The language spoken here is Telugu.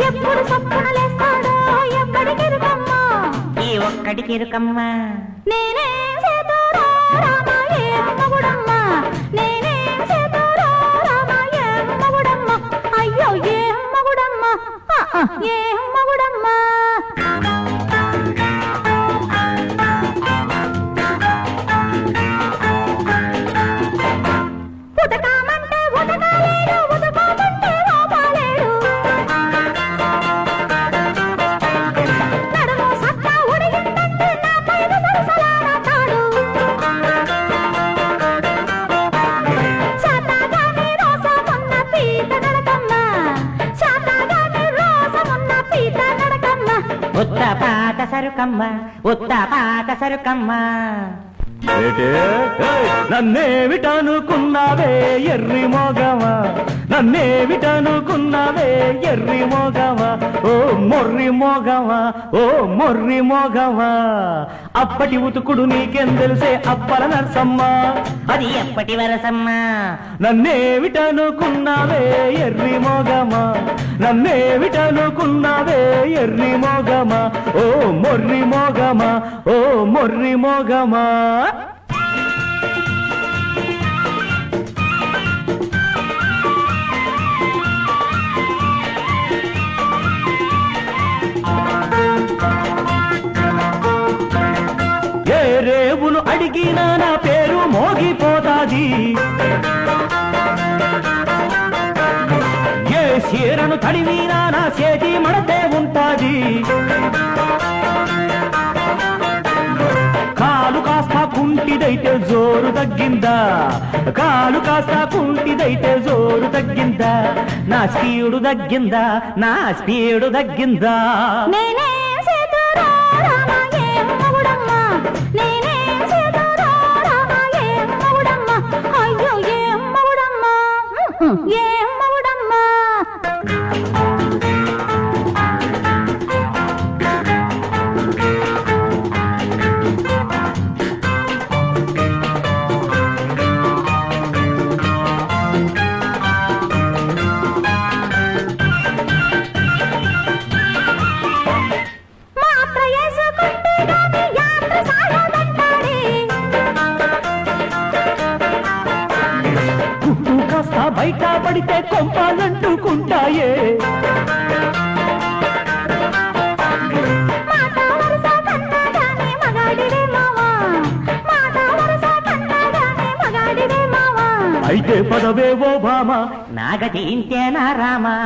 ఎప్పుడు సప్పునలేస్తాడో ఎప్పటికిరుకమ్మా ఈ ఒక్కడికిరుకమ్మా నేనే సేతురా రామాయే మగుడమ్మా నేనే సేతురా రామాయే మగుడమ్మా అయ్యో ఏ మగుడమ్మా ఏ మగుడమ్మా ఉతకామంటే ఉతకాలేడు ఉతకోమంటే ఓపాలేడు నడుము సత్తా ఉడిగిందంటే నా పైన సరసలాడతాడు శాతాగాని రోసమున్న పీత నడకమ్మ శాతాగాని రోసమున్న పీత నడకమ్మ ఉత్త పాత సరుకమ్మ ఉత్త పాత సరుకమ్మ నన్నేమిటనుకున్నావే ఎర్రి మోగవా నన్నేమిటనుకున్నావే ఎర్రి మోగవా ఓ మొర్రి మోగవా ఓ మొర్రి మోగవా అప్పటి ఉతుకుడు నీకేం తెలిసే అప్పల నరసమ్మ అది ఎప్పటి వరసమ్మా నన్నేమిటనుకున్నావే ఎర్రి మోగమా నన్నేమిటనుకున్నావే ఎర్రి మోగమా ఓ మొర్రి మోగమా ఓ మొర్రి మోగమా ఏ రేవులు అడిగినా నా పేరు మోగిపోతాది ఏ చీరను తడివినా నా చేతి మడతే ఉంటాది కాలు కాస్త కుంటిదైతే జోరు తగ్గిందా కాలు కాస్త కుంటిదైతే జోరు తగ్గిందా నా స్పీడు తగ్గిందా నా స్పీడు తగ్గిందా నేనే సేతురా రామాయే మగుడమ్మా నేనే సేతురా రామాయే మగుడమ్మా అయ్యో ఏ మగుడమ్మా ఏ మగుడమ్మా మాత్ర వేసుకుంటే గాని యాత్ర సాగదంటాడే గుట్టు కాస్త బయట పడితే కొంపాలంటుకుంటాయే మాట వరస కన్నా గాని మగాడివే మావా మాట వరస కన్నా గాని మగాడివే మావా అయితే పదవేవో భామ నాగతి ఇంతేనా రామా